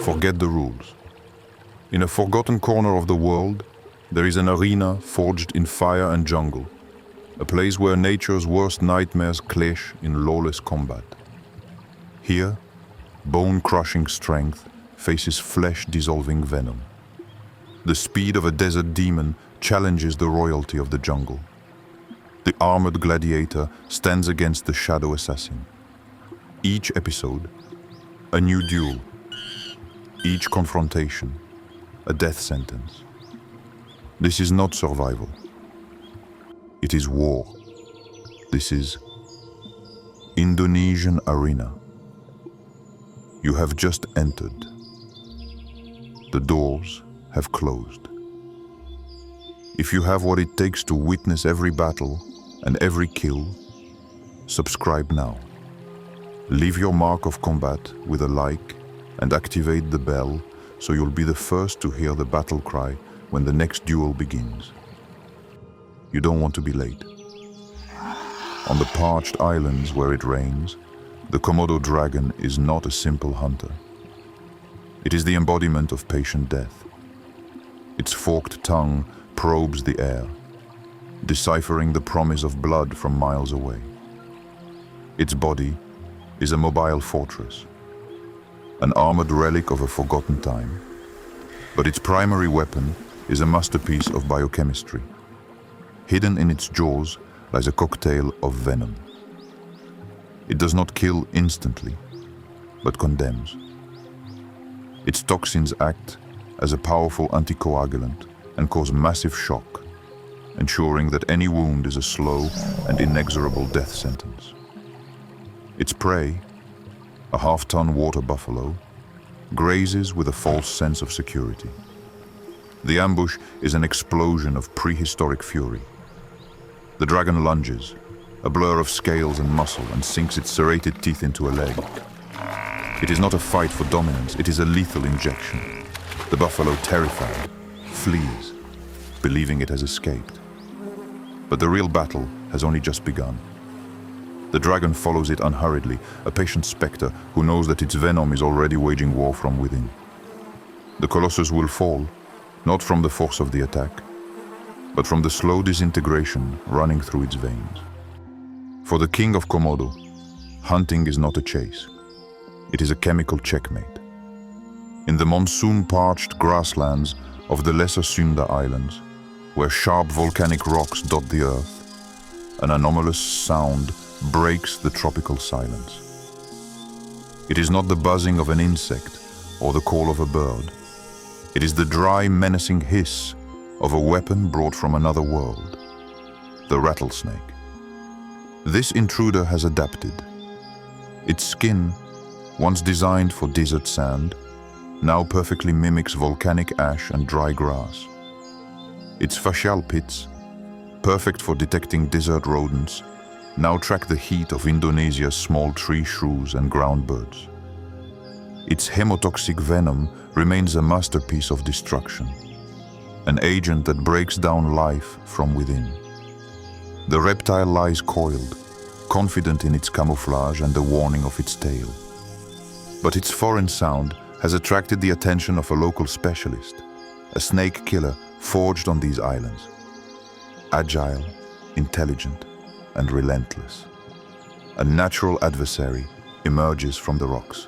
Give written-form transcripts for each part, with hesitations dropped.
Forget the rules. In a forgotten corner of the world, there is an arena forged in fire and jungle, a place where nature's worst nightmares clash in lawless combat. Here, bone-crushing strength faces flesh-dissolving venom. The speed of a desert demon challenges the royalty of the jungle. The armored gladiator stands against the shadow assassin. Each episode, a new duel. Each confrontation, a death sentence. This is not survival. It is war. This is Indonesian arena. You have just entered. The doors have closed. If you have what it takes to witness every battle and every kill, subscribe now. Leave your mark of combat with a like and activate the bell so you'll be the first to hear the battle cry when the next duel begins. You don't want to be late. On the parched islands where it rains, the Komodo dragon is not a simple hunter. It is the embodiment of patient death. Its forked tongue probes the air, deciphering the promise of blood from miles away. Its body is a mobile fortress, an armored relic of a forgotten time, but its primary weapon is a masterpiece of biochemistry. Hidden in its jaws lies a cocktail of venom. It does not kill instantly, but condemns. Its toxins act as a powerful anticoagulant and cause massive shock, ensuring that any wound is a slow and inexorable death sentence. Its prey, a half-ton water buffalo, grazes with a false sense of security. The ambush is an explosion of prehistoric fury. The dragon lunges, a blur of scales and muscle, and sinks its serrated teeth into a leg. It is not a fight for dominance, it is a lethal injection. The buffalo, terrified, flees, believing it has escaped. But the real battle has only just begun. The dragon follows it unhurriedly, a patient specter who knows that its venom is already waging war from within. The colossus will fall, not from the force of the attack, but from the slow disintegration running through its veins. For the king of Komodo, hunting is not a chase. It is a chemical checkmate. In the monsoon-parched grasslands of the Lesser Sunda Islands, where sharp volcanic rocks dot the earth, an anomalous sound breaks the tropical silence. It is not the buzzing of an insect or the call of a bird. It is the dry, menacing hiss of a weapon brought from another world, the rattlesnake. This intruder has adapted. Its skin, once designed for desert sand, now perfectly mimics volcanic ash and dry grass. Its facial pits, perfect for detecting desert rodents, now track the heat of Indonesia's small tree shrews and ground birds. Its hemotoxic venom remains a masterpiece of destruction, an agent that breaks down life from within. The reptile lies coiled, confident in its camouflage and the warning of its tail. But its foreign sound has attracted the attention of a local specialist, a snake killer forged on these islands. Agile, intelligent, and relentless. A natural adversary emerges from the rocks.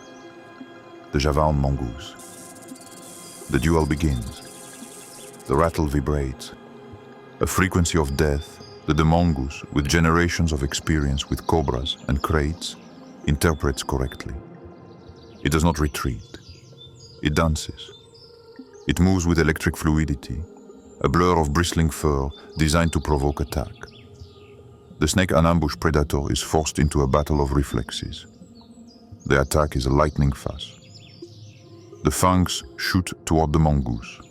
The Javan mongoose. The duel begins. The rattle vibrates. A frequency of death that the mongoose, with generations of experience with cobras and crates, interprets correctly. It does not retreat. It dances. It moves with electric fluidity, a blur of bristling fur designed to provoke attack. The snake, an ambush predator, is forced into a battle of reflexes. The attack is lightning fast. The fangs shoot toward the mongoose.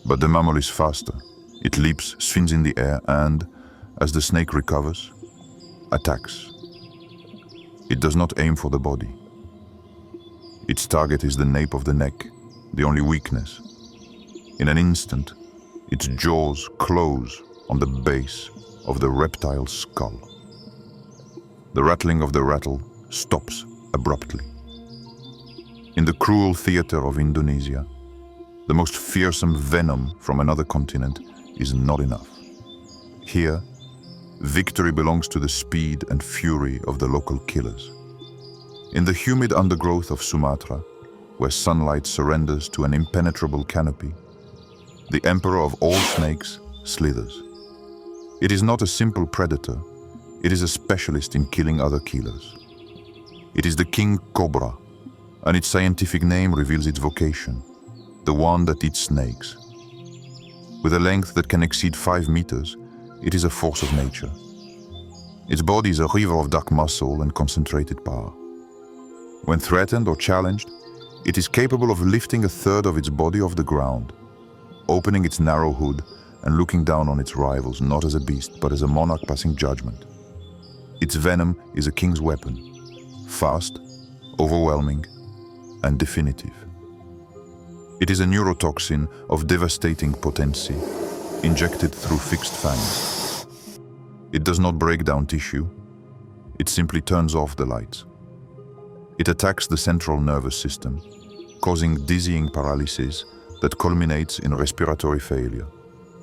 But the mammal is faster. It leaps, spins in the air, and, as the snake recovers, attacks. It does not aim for the body. Its target is the nape of the neck, the only weakness. In an instant, its jaws close on the base of the reptile's skull. The rattling of the rattle stops abruptly. In the cruel theater of Indonesia, the most fearsome venom from another continent is not enough. Here, victory belongs to the speed and fury of the local killers. In the humid undergrowth of Sumatra, where sunlight surrenders to an impenetrable canopy, the emperor of all snakes slithers. It is not a simple predator, it is a specialist in killing other killers. It is the king cobra, and its scientific name reveals its vocation, the one that eats snakes. With a length that can exceed 5 meters, it is a force of nature. Its body is a river of dark muscle and concentrated power. When threatened or challenged, it is capable of lifting a third of its body off the ground, opening its narrow hood and looking down on its rivals not as a beast but as a monarch passing judgment. Its venom is a king's weapon, fast, overwhelming, and definitive. It is a neurotoxin of devastating potency, injected through fixed fangs. It does not break down tissue, it simply turns off the lights. It attacks the central nervous system, causing dizzying paralysis that culminates in respiratory failure.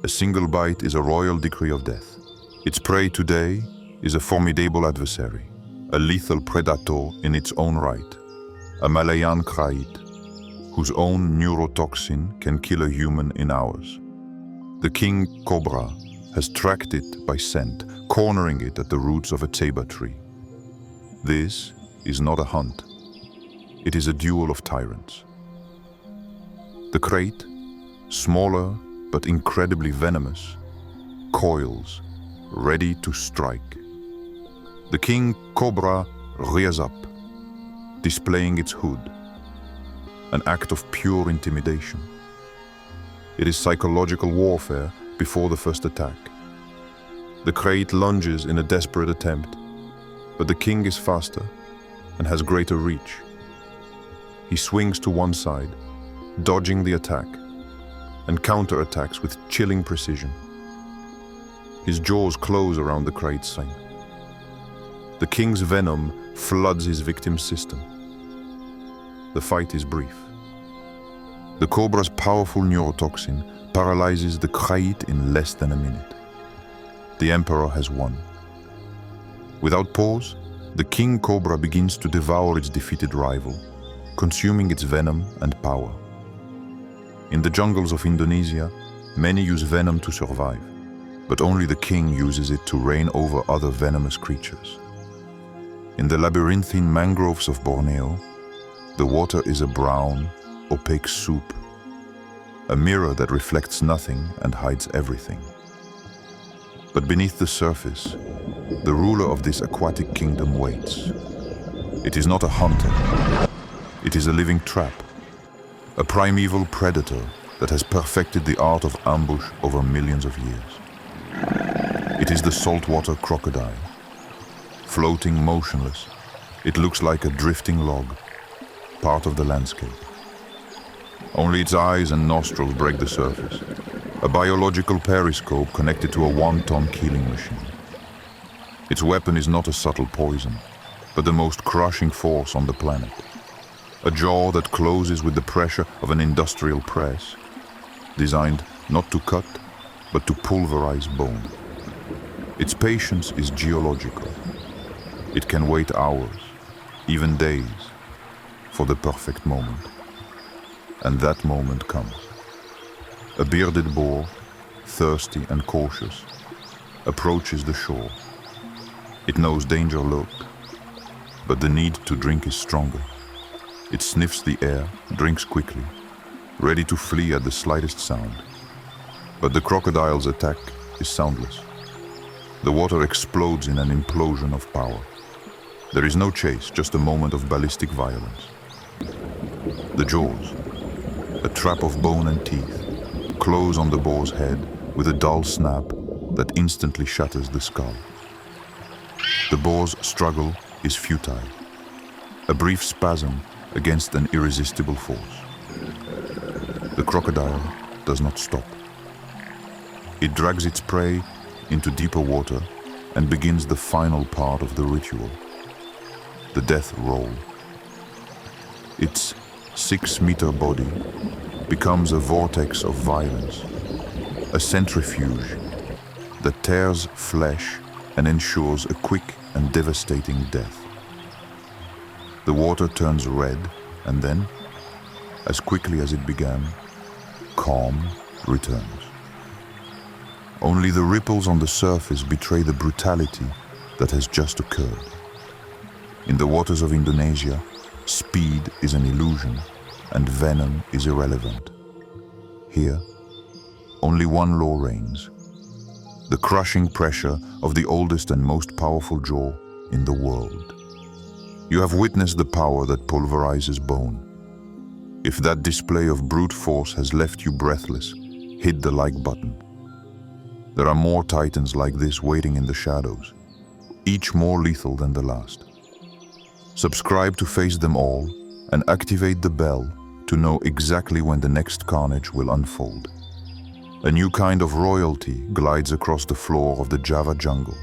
A single bite is a royal decree of death. Its prey today is a formidable adversary, a lethal predator in its own right, a Malayan krait, whose own neurotoxin can kill a human in hours. The king cobra has tracked it by scent, cornering it at the roots of a ceiba tree. This is not a hunt. It is a duel of tyrants. The krait, smaller but incredibly venomous, coils, ready to strike. The king cobra rears up, displaying its hood, an act of pure intimidation. It is psychological warfare before the first attack. The krait lunges in a desperate attempt, but the king is faster and has greater reach. He swings to one side, dodging the attack, and counterattacks with chilling precision. His jaws close around the krait's fang. The king's venom floods his victim's system. The fight is brief. The cobra's powerful neurotoxin paralyzes the krait in less than a minute. The emperor has won. Without pause, the king cobra begins to devour its defeated rival, consuming its venom and power. In the jungles of Indonesia, many use venom to survive, but only the king uses it to reign over other venomous creatures. In the labyrinthine mangroves of Borneo, the water is a brown, opaque soup, a mirror that reflects nothing and hides everything. But beneath the surface, the ruler of this aquatic kingdom waits. It is not a hunter. It is a living trap, a primeval predator that has perfected the art of ambush over millions of years. It is the saltwater crocodile. Floating motionless, it looks like a drifting log, part of the landscape. Only its eyes and nostrils break the surface, a biological periscope connected to a 1-ton killing machine. Its weapon is not a subtle poison, but the most crushing force on the planet. A jaw that closes with the pressure of an industrial press, designed not to cut, but to pulverize bone. Its patience is geological. It can wait hours, even days, for the perfect moment. And that moment comes. A bearded boar, thirsty and cautious, approaches the shore. It knows danger lurks, but the need to drink is stronger. It sniffs the air, drinks quickly, ready to flee at the slightest sound. But the crocodile's attack is soundless. The water explodes in an implosion of power. There is no chase, just a moment of ballistic violence. The jaws, a trap of bone and teeth, close on the boar's head with a dull snap that instantly shatters the skull. The boar's struggle is futile, a brief spasm against an irresistible force. The crocodile does not stop. It drags its prey into deeper water and begins the final part of the ritual, the death roll. Its 6-meter body becomes a vortex of violence, a centrifuge that tears flesh and ensures a quick and devastating death. The water turns red, and then, as quickly as it began, calm returns. Only the ripples on the surface betray the brutality that has just occurred. In the waters of Indonesia, speed is an illusion and venom is irrelevant. Here, only one law reigns: the crushing pressure of the oldest and most powerful jaw in the world. You have witnessed the power that pulverizes bone. If that display of brute force has left you breathless, hit the like button. There are more titans like this waiting in the shadows, each more lethal than the last. Subscribe to face them all and activate the bell to know exactly when the next carnage will unfold. A new kind of royalty glides across the floor of the Java jungle,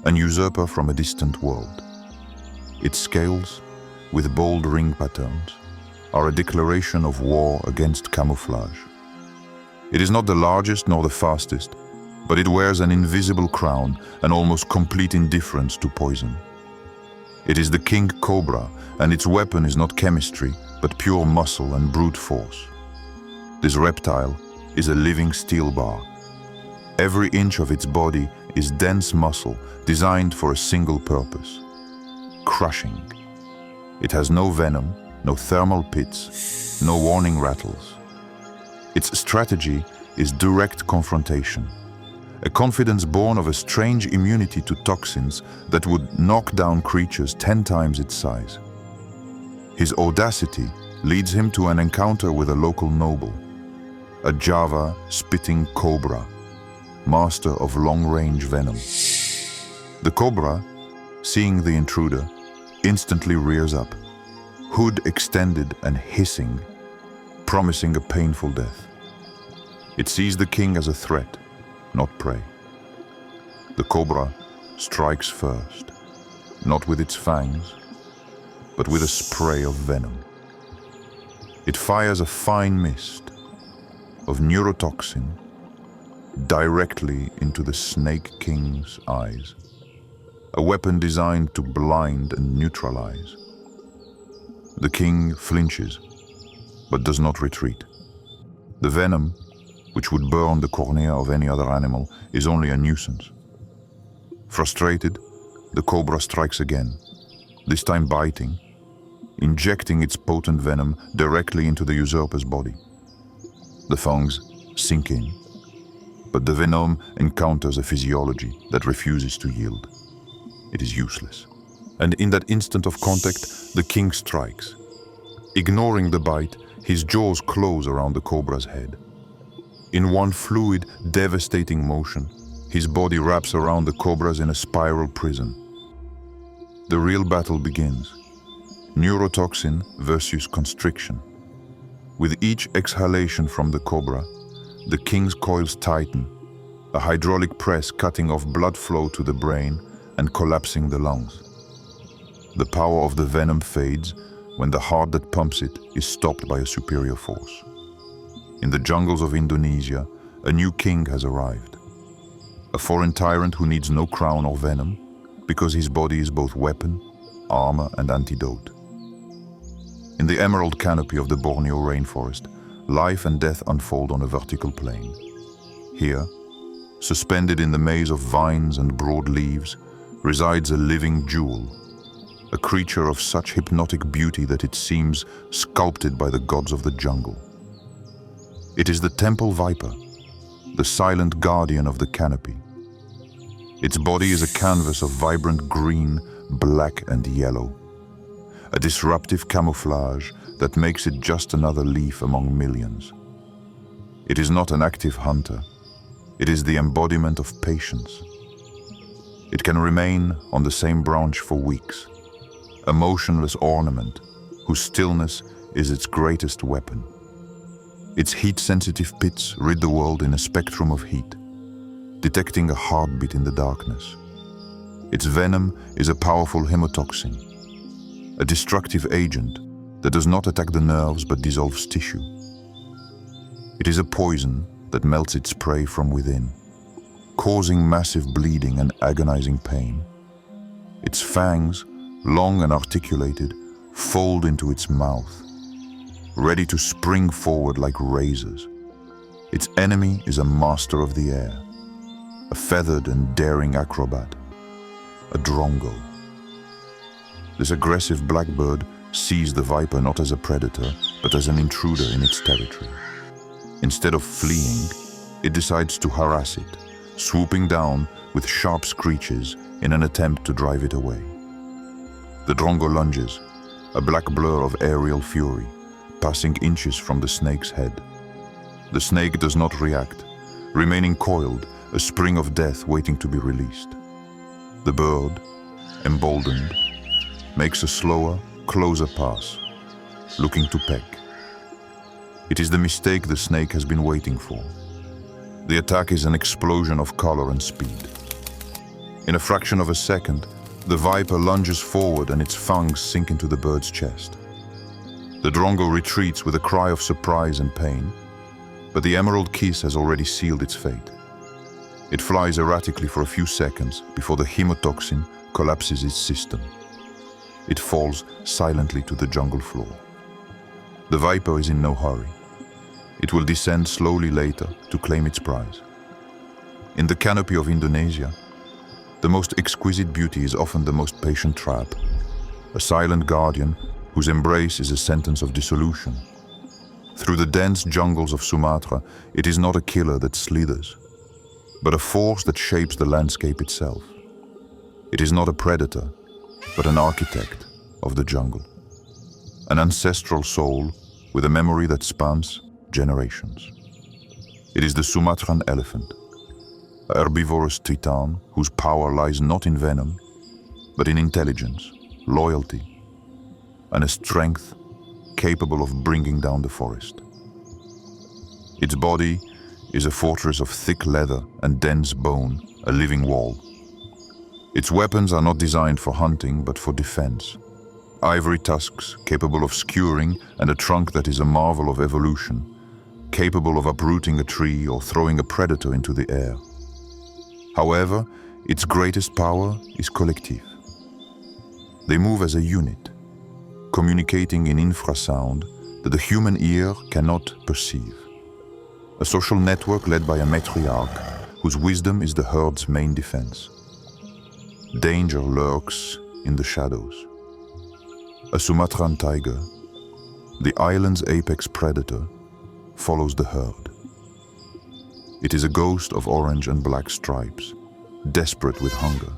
an usurper from a distant world. Its scales, with bold ring patterns, are a declaration of war against camouflage. It is not the largest nor the fastest, but it wears an invisible crown and almost complete indifference to poison. It is the king cobra, and its weapon is not chemistry, but pure muscle and brute force. This reptile is a living steel bar. Every inch of its body is dense muscle designed for a single purpose: crushing. It has no venom, no thermal pits, no warning rattles. Its strategy is direct confrontation, a confidence born of a strange immunity to toxins that would knock down creatures 10 times its size. His audacity leads him to an encounter with a local noble, a Java spitting cobra, master of long-range venom. The cobra, seeing the intruder, instantly rears up, hood extended and hissing, promising a painful death. It sees the king as a threat, not prey. The cobra strikes first, not with its fangs, but with a spray of venom. It fires a fine mist of neurotoxin directly into the snake king's eyes, a weapon designed to blind and neutralize. The king flinches, but does not retreat. The venom, which would burn the cornea of any other animal, is only a nuisance. Frustrated, the cobra strikes again, this time biting, injecting its potent venom directly into the usurper's body. The fangs sink in, but the venom encounters a physiology that refuses to yield. It is useless. And in that instant of contact, the king strikes. Ignoring the bite, his jaws close around the cobra's head. In one fluid, devastating motion, his body wraps around the cobras in a spiral prison. The real battle begins. Neurotoxin versus constriction. With each exhalation from the cobra, the king's coils tighten, a hydraulic press cutting off blood flow to the brain and collapsing the lungs. The power of the venom fades when the heart that pumps it is stopped by a superior force. In the jungles of Indonesia, a new king has arrived. A foreign tyrant who needs no crown or venom, because his body is both weapon, armor, and antidote. In the emerald canopy of the Borneo rainforest, life and death unfold on a vertical plane. Here, suspended in the maze of vines and broad leaves, resides a living jewel, a creature of such hypnotic beauty that it seems sculpted by the gods of the jungle. It is the temple viper, the silent guardian of the canopy. Its body is a canvas of vibrant green, black, and yellow, a disruptive camouflage that makes it just another leaf among millions. It is not an active hunter. It is the embodiment of patience. It can remain on the same branch for weeks, a motionless ornament whose stillness is its greatest weapon. Its heat-sensitive pits rid the world in a spectrum of heat, detecting a heartbeat in the darkness. Its venom is a powerful hemotoxin, a destructive agent that does not attack the nerves but dissolves tissue. It is a poison that melts its prey from within, causing massive bleeding and agonizing pain. Its fangs, long and articulated, fold into its mouth, ready to spring forward like razors. Its enemy is a master of the air, a feathered and daring acrobat, a drongo. This aggressive blackbird sees the viper not as a predator, but as an intruder in its territory. Instead of fleeing, it decides to harass it, swooping down with sharp screeches in an attempt to drive it away. The drongo lunges, a black blur of aerial fury, passing inches from the snake's head. The snake does not react, remaining coiled, a spring of death waiting to be released. The bird, emboldened, makes a slower, closer pass, looking to peck. It is the mistake the snake has been waiting for. The attack is an explosion of color and speed. In a fraction of a second, the viper lunges forward and its fangs sink into the bird's chest. The drongo retreats with a cry of surprise and pain, but the emerald kiss has already sealed its fate. It flies erratically for a few seconds before the hemotoxin collapses its system. It falls silently to the jungle floor. The viper is in no hurry. It will descend slowly later to claim its prize. In the canopy of Indonesia, the most exquisite beauty is often the most patient trap, a silent guardian whose embrace is a sentence of dissolution. Through the dense jungles of Sumatra, it is not a killer that slithers, but a force that shapes the landscape itself. It is not a predator, but an architect of the jungle, an ancestral soul with a memory that spans generations. It is the Sumatran elephant, a herbivorous titan whose power lies not in venom, but in intelligence, loyalty, and a strength capable of bringing down the forest. Its body is a fortress of thick leather and dense bone, a living wall. Its weapons are not designed for hunting, but for defense. Ivory tusks capable of skewering and a trunk that is a marvel of evolution, capable of uprooting a tree or throwing a predator into the air. However, its greatest power is collective. They move as a unit, communicating in infrasound that the human ear cannot perceive. A social network led by a matriarch, whose wisdom is the herd's main defense. Danger lurks in the shadows. A Sumatran tiger, the island's apex predator, follows the herd. It is a ghost of orange and black stripes, desperate with hunger.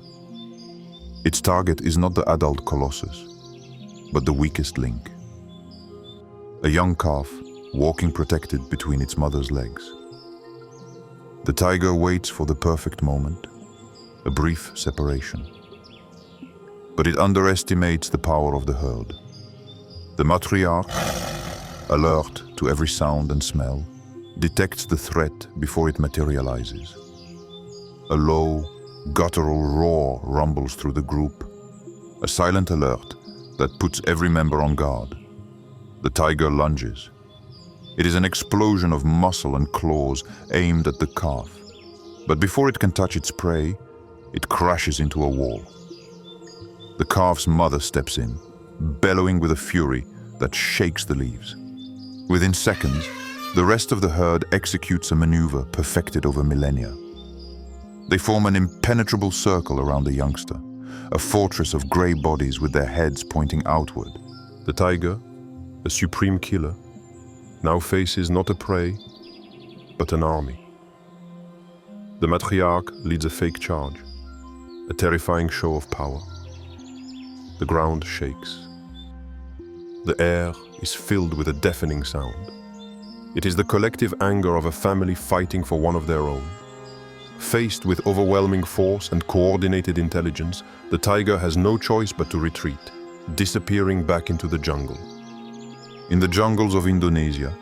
Its target is not the adult colossus, but the weakest link. A young calf walking protected between its mother's legs. The tiger waits for the perfect moment, a brief separation. But it underestimates the power of the herd. The matriarch, alert to every sound and smell, detects the threat before it materializes. A low, guttural roar rumbles through the group, a silent alert that puts every member on guard. The tiger lunges. It is an explosion of muscle and claws aimed at the calf. But before it can touch its prey, it crashes into a wall. The calf's mother steps in, bellowing with a fury that shakes the leaves. Within seconds, the rest of the herd executes a maneuver perfected over millennia. They form an impenetrable circle around the youngster, a fortress of gray bodies with their heads pointing outward. The tiger, a supreme killer, now faces not a prey, but an army. The matriarch leads a fake charge, a terrifying show of power. The ground shakes. The air is filled with a deafening sound. It is the collective anger of a family fighting for one of their own. Faced with overwhelming force and coordinated intelligence, the tiger has no choice but to retreat, disappearing back into the jungle. In the jungles of Indonesia,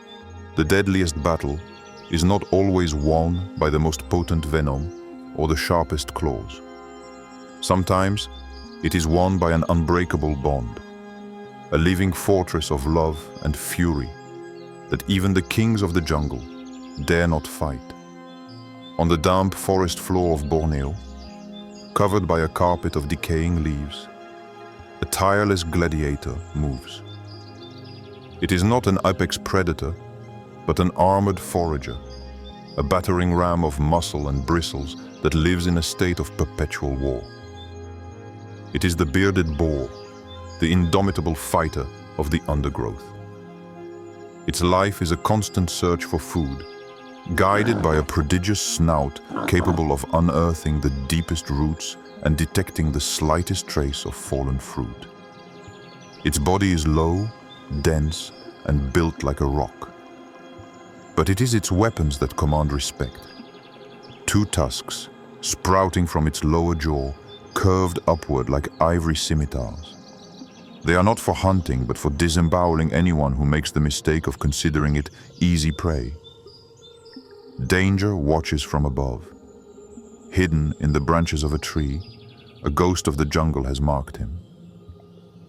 the deadliest battle is not always won by the most potent venom or the sharpest claws. Sometimes it is won by an unbreakable bond, a living fortress of love and fury that even the kings of the jungle dare not fight. On the damp forest floor of Borneo, covered by a carpet of decaying leaves, a tireless gladiator moves. It is not an apex predator, but an armored forager, a battering ram of muscle and bristles that lives in a state of perpetual war. It is the bearded boar, the indomitable fighter of the undergrowth. Its life is a constant search for food, guided by a prodigious snout capable of unearthing the deepest roots and detecting the slightest trace of fallen fruit. Its body is low, dense, and built like a rock. But it is its weapons that command respect. Two tusks, sprouting from its lower jaw, curved upward like ivory scimitars. They are not for hunting, but for disemboweling anyone who makes the mistake of considering it easy prey. Danger watches from above. Hidden in the branches of a tree, a ghost of the jungle has marked him.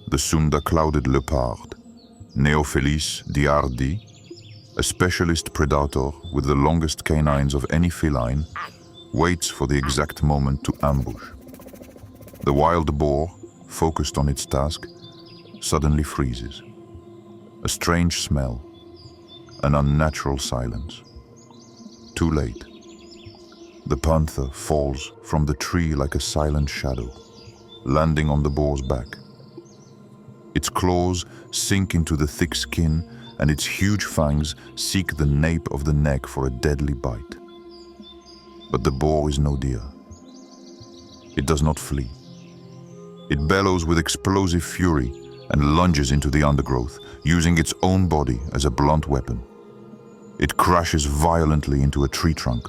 The Sunda-clouded leopard, Neophelis diardi, a specialist predator with the longest canines of any feline, waits for the exact moment to ambush. The wild boar, focused on its task, suddenly freezes. A strange smell, an unnatural silence. Too late. The panther falls from the tree like a silent shadow, landing on the boar's back. Its claws sink into the thick skin, and its huge fangs seek the nape of the neck for a deadly bite. But the boar is no deer. It does not flee. It bellows with explosive fury and lunges into the undergrowth, using its own body as a blunt weapon. It crashes violently into a tree trunk,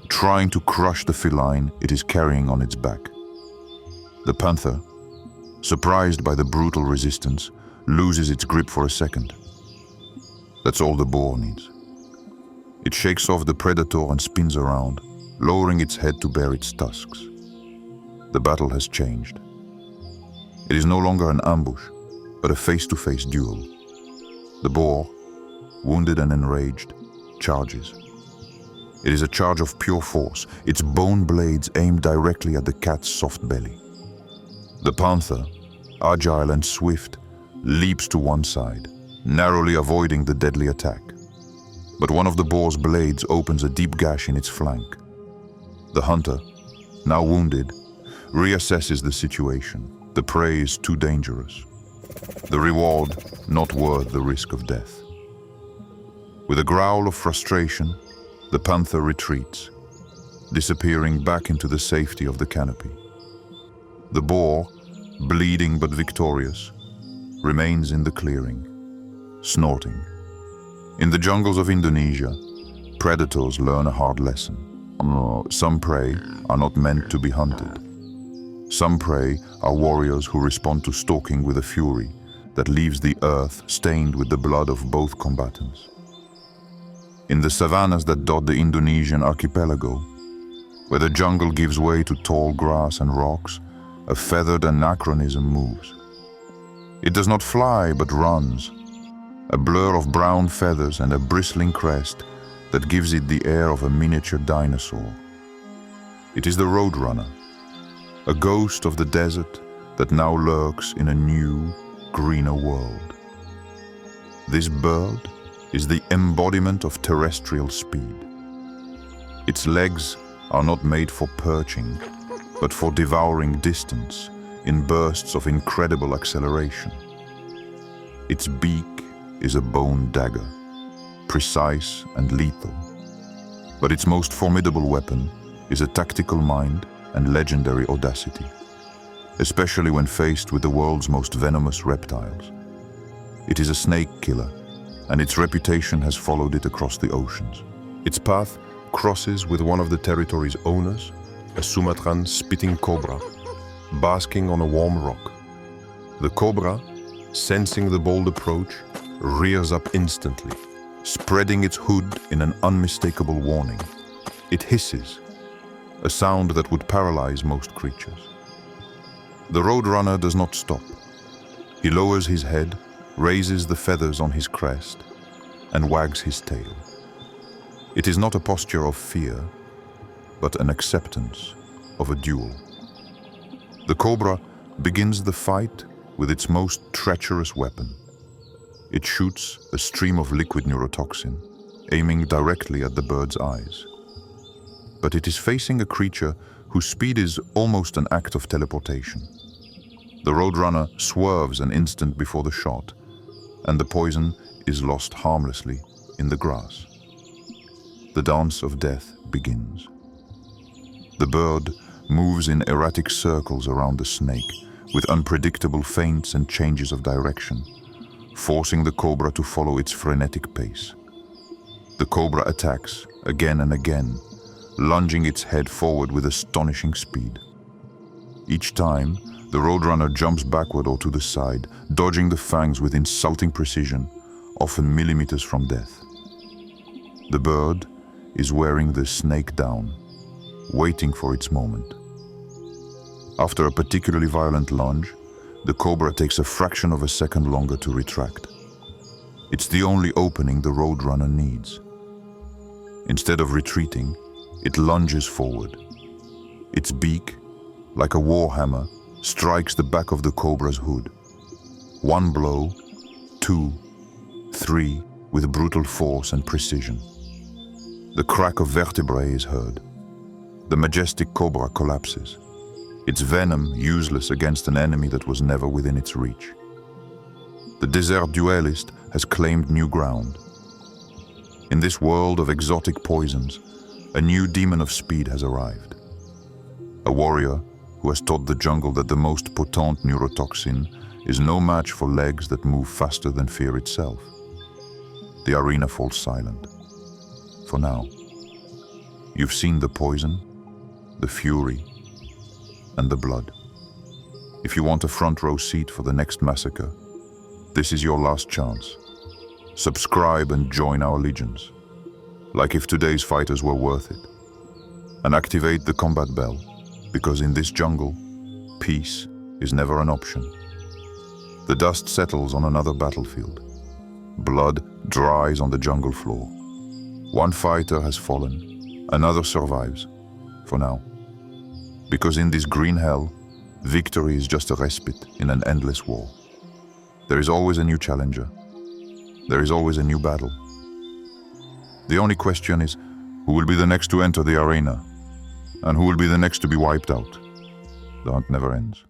trying to crush the feline it is carrying on its back. The panther, surprised by the brutal resistance, loses its grip for a second. That's all the boar needs. It shakes off the predator and spins around, lowering its head to bare its tusks. The battle has changed. It is no longer an ambush, but a face-to-face duel. The boar, wounded and enraged, charges. It is a charge of pure force, its bone blades aimed directly at the cat's soft belly. The panther, agile and swift, leaps to one side, narrowly avoiding the deadly attack. But one of the boar's blades opens a deep gash in its flank. The hunter, now wounded, reassesses the situation. The prey is too dangerous. The reward not worth the risk of death. With a growl of frustration, the panther retreats, disappearing back into the safety of the canopy. The boar, bleeding but victorious, remains in the clearing, snorting. In the jungles of Indonesia, predators learn a hard lesson. Some prey are not meant to be hunted. Some prey are warriors who respond to stalking with a fury that leaves the earth stained with the blood of both combatants. In the savannas that dot the Indonesian archipelago, where the jungle gives way to tall grass and rocks, a feathered anachronism moves. It does not fly, but runs, a blur of brown feathers and a bristling crest that gives it the air of a miniature dinosaur. It is the roadrunner, a ghost of the desert that now lurks in a new, greener world. This bird is the embodiment of terrestrial speed. Its legs are not made for perching, but for devouring distance in bursts of incredible acceleration. Its beak is a bone dagger, precise and lethal. But its most formidable weapon is a tactical mind and legendary audacity, especially when faced with the world's most venomous reptiles. It is a snake killer, and its reputation has followed it across the oceans. Its path crosses with one of the territory's owners, a Sumatran spitting cobra, basking on a warm rock. The cobra, sensing the bold approach, rears up instantly, spreading its hood in an unmistakable warning. It hisses, a sound that would paralyze most creatures. The roadrunner does not stop. He lowers his head, raises the feathers on his crest, and wags his tail. It is not a posture of fear, but an acceptance of a duel. The cobra begins the fight with its most treacherous weapon. It shoots a stream of liquid neurotoxin, aiming directly at the bird's eyes. But it is facing a creature whose speed is almost an act of teleportation. The roadrunner swerves an instant before the shot, and the poison is lost harmlessly in the grass. The dance of death begins. The bird moves in erratic circles around the snake, with unpredictable feints and changes of direction, forcing the cobra to follow its frenetic pace. The cobra attacks again and again, lunging its head forward with astonishing speed. Each time, the roadrunner jumps backward or to the side, dodging the fangs with insulting precision, often millimeters from death. The bird is wearing the snake down, waiting for its moment. After a particularly violent lunge, the cobra takes a fraction of a second longer to retract. It's the only opening the roadrunner needs. Instead of retreating, it lunges forward. Its beak, like a war hammer, strikes the back of the cobra's hood. One blow, two, three, with brutal force and precision. The crack of vertebrae is heard. The majestic cobra collapses, its venom useless against an enemy that was never within its reach. The desert duelist has claimed new ground. In this world of exotic poisons, a new demon of speed has arrived. A warrior who has taught the jungle that the most potent neurotoxin is no match for legs that move faster than fear itself. The arena falls silent. For now. You've seen the poison, the fury, and the blood. If you want a front row seat for the next massacre, this is your last chance. Subscribe and join our legions, like if today's fighters were worth it. And activate the combat bell, because in this jungle, peace is never an option. The dust settles on another battlefield. Blood dries on the jungle floor. One fighter has fallen, another survives, for now. Because in this green hell, victory is just a respite in an endless war. There is always a new challenger. There is always a new battle. The only question is, who will be the next to enter the arena? And who will be the next to be wiped out? The hunt never ends.